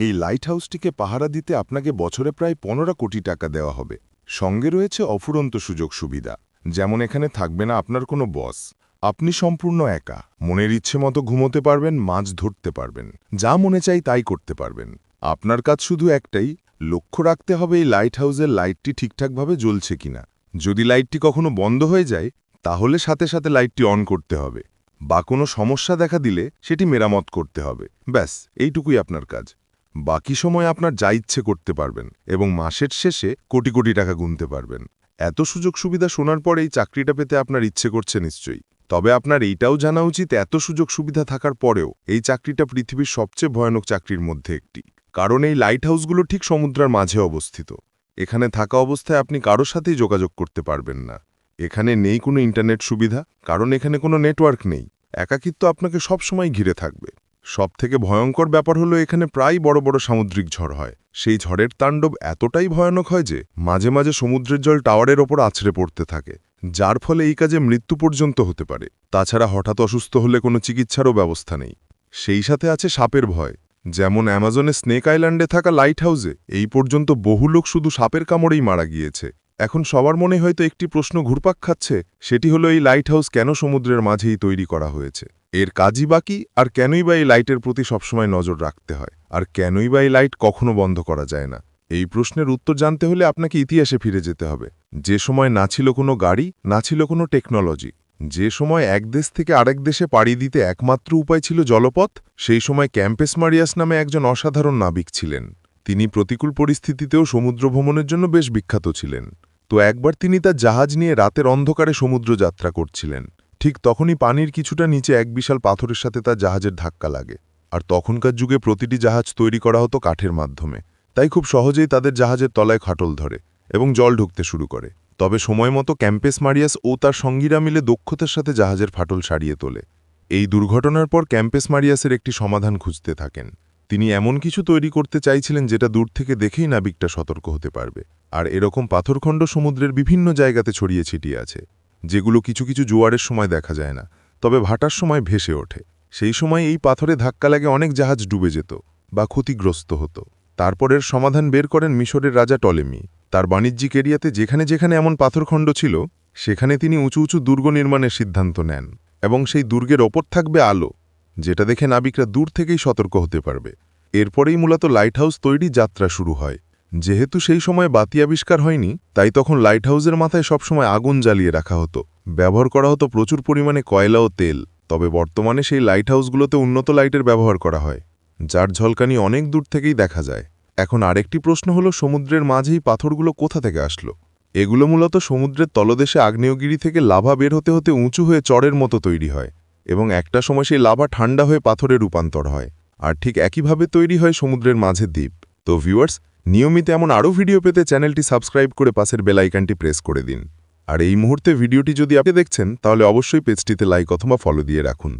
এই লাইট হাউসটিকে পাহারা দিতে আপনাকে বছরে প্রায় 15 কোটি টাকা দেওয়া হবে। সঙ্গে রয়েছে অফুরন্ত সুযোগ সুবিধা, যেমন এখানে থাকবে না আপনার কোনো বস। আপনি সম্পূর্ণ একা, মনের ইচ্ছে মতো ঘুমোতে পারবেন, মাছ ধরতে পারবেন, যা মনে চাই তাই করতে পারবেন। আপনার কাজ শুধু একটাই, লক্ষ্য রাখতে হবে এই লাইট হাউসের লাইটটি ঠিকঠাকভাবে জ্বলছে কিনা। যদি লাইটটি কখনো বন্ধ হয়ে যায়, তাহলে সাথে সাথে লাইটটি অন করতে হবে, বা কোনো সমস্যা দেখা দিলে সেটি মেরামত করতে হবে। ব্যাস, এইটুকুই আপনার কাজ। বাকি সময় আপনার যা ইচ্ছে করতে পারবেন এবং মাসের শেষে কোটি কোটি টাকা গুনতে পারবেন। এত সুযোগ সুবিধা শোনার পর এই চাকরিটা পেতে আপনার ইচ্ছে করছে নিশ্চয়ই। তবে আপনার এইটাও জানা উচিত, এত সুযোগ সুবিধা থাকার পরেও এই চাকরিটা পৃথিবীর সবচেয়ে ভয়ানক চাকরির মধ্যে একটি। কারণ এই লাইট হাউসগুলো ঠিক সমুদ্রের মাঝে অবস্থিত। এখানে থাকা অবস্থায় আপনি কারোর সাথেই যোগাযোগ করতে পারবেন না। এখানে নেই কোনো ইন্টারনেট সুবিধা, কারণ এখানে কোনো নেটওয়ার্ক নেই। একাকিত্ব আপনাকে সবসময় ঘিরে থাকবে। সবথেকে ভয়ঙ্কর ব্যাপার হলো, এখানে প্রায় বড় বড় সামুদ্রিক ঝড় হয়। সেই ঝড়ের তাণ্ডব এতটাই ভয়ানক হয় যে মাঝে মাঝে সমুদ্রের জল টাওয়ারের ওপর আছড়ে পড়তে থাকে, যার ফলে এই কাজে মৃত্যু পর্যন্ত হতে পারে। তাছাড়া হঠাৎ অসুস্থ হলে কোনো চিকিৎসারও ব্যবস্থা নেই। সেই সাথে আছে সাপের ভয়। যেমন অ্যামাজনে স্নেক আইল্যান্ডে থাকা লাইট হাউসে এই পর্যন্ত বহু লোক শুধু সাপের কামড়েই মারা গিয়েছে। এখন সবার মনে হয়তো একটি প্রশ্ন ঘুরপাক খাচ্ছে, সেটি হলো এই লাইট হাউস কেন সমুদ্রের মাঝেই তৈরি করা হয়েছে? এর কাজই বাকি, আর কেনই বা এই লাইটের প্রতি সবসময় নজর রাখতে হয়, আর কেনই বা এই লাইট কখনো বন্ধ করা যায় না? এই প্রশ্নের উত্তর জানতে হলে আপনাকে ইতিহাসে ফিরে যেতে হবে। যে সময় না ছিল কোনো গাড়ি, না ছিল কোনো টেকনোলজি, যে সময় এক দেশ থেকে আরেক দেশে পাড়ি দিতে একমাত্র উপায় ছিল জলপথ, সেই সময় ক্যাম্পেস মারিয়াস নামে একজন অসাধারণ নাবিক ছিলেন। তিনি প্রতিকূল পরিস্থিতিতেও সমুদ্র ভ্রমণের জন্য বেশ বিখ্যাত ছিলেন। তো একবার তিনি তার জাহাজ নিয়ে রাতের অন্ধকারে সমুদ্র যাত্রা করছিলেন। ঠিক তখনই পানির কিছুটা নিচে এক বিশাল পাথরের সাথে তার জাহাজের ধাক্কা লাগে। আর তখনকার যুগে প্রতিটি জাহাজ তৈরি করা হতো কাঠের মাধ্যমে, তাই খুব সহজেই তাদের জাহাজের তলায় ফাটল ধরে এবং জল ঢুকতে শুরু করে। তবে সময় মতো ক্যাম্পেস মারিয়াস ও তার সঙ্গীরা মিলে দক্ষতার সাথে জাহাজের ফাটল সারিয়ে তোলে। এই দুর্ঘটনার পর ক্যাম্পেস মারিয়াসের একটি সমাধান খুঁজতে থাকেন। তিনি এমন কিছু তৈরি করতে চাইছিলেন যেটা দূর থেকে দেখেই নাবিকটা সতর্ক হতে পারবে। আর এরকম পাথরখণ্ড সমুদ্রের বিভিন্ন জায়গাতে ছড়িয়ে ছিটিয়ে আছে, যেগুলো কিছু কিছু জোয়ারের সময় দেখা যায় না, তবে ভাটার সময় ভেসে ওঠে। সেই সময় এই পাথরে ধাক্কা লাগে অনেক জাহাজ ডুবে যেত বা ক্ষতিগ্রস্ত হতো। তারপরের সমাধান বের করেন মিশরের রাজা টলেমি। তার বাণিজ্যিক এরিয়াতে যেখানে যেখানে এমন পাথরখণ্ড ছিল, সেখানে তিনি উঁচু উঁচু দুর্গ নির্মাণের সিদ্ধান্ত নেন, এবং সেই দুর্গের ওপর থাকবে আলো, যেটা দেখে নাবিকরা দূর থেকেই সতর্ক হতে পারবে। এরপরেই মূলত লাইট হাউস তৈরির যাত্রা শুরু হয়। যেহেতু সেই সময় বাতি আবিষ্কার হয়নি, তাই তখন লাইট হাউসের মাথায় সবসময় আগুন জ্বালিয়ে রাখা হতো। ব্যবহার করা হতো প্রচুর পরিমাণে কয়লা ও তেল। তবে বর্তমানে সেই লাইট হাউসগুলোতে উন্নত লাইটের ব্যবহার করা হয়, যার ঝলকানি অনেক দূর থেকেই দেখা যায়। এখন আরেকটি প্রশ্ন হলো, সমুদ্রের মাঝেই পাথরগুলো কোথা থেকে আসলো? এগুলো মূলত সমুদ্রের তলদেশে আগ্নেয়গিরি থেকে লাভা বের হতে হতে উঁচু হয়ে চড়ের মতো তৈরি হয়, এবং একটা সময় সেই লাভা ঠান্ডা হয়ে পাথরে রূপান্তর হয়। আর ঠিক একইভাবে তৈরি হয় সমুদ্রের মাঝে দ্বীপ। তো ভিউয়ার্স, নিয়মিত এমন আরও ভিডিও পেতে চ্যানেলটি সাবস্ক্রাইব করে পাশের বেল আইকনটি প্রেস করে দিন। আর এই মুহূর্তে ভিডিওটি যদি আপনি দেখছেন, তাহলে অবশ্যই পেজটিতে লাইক অথবা ফলো দিয়ে রাখুন।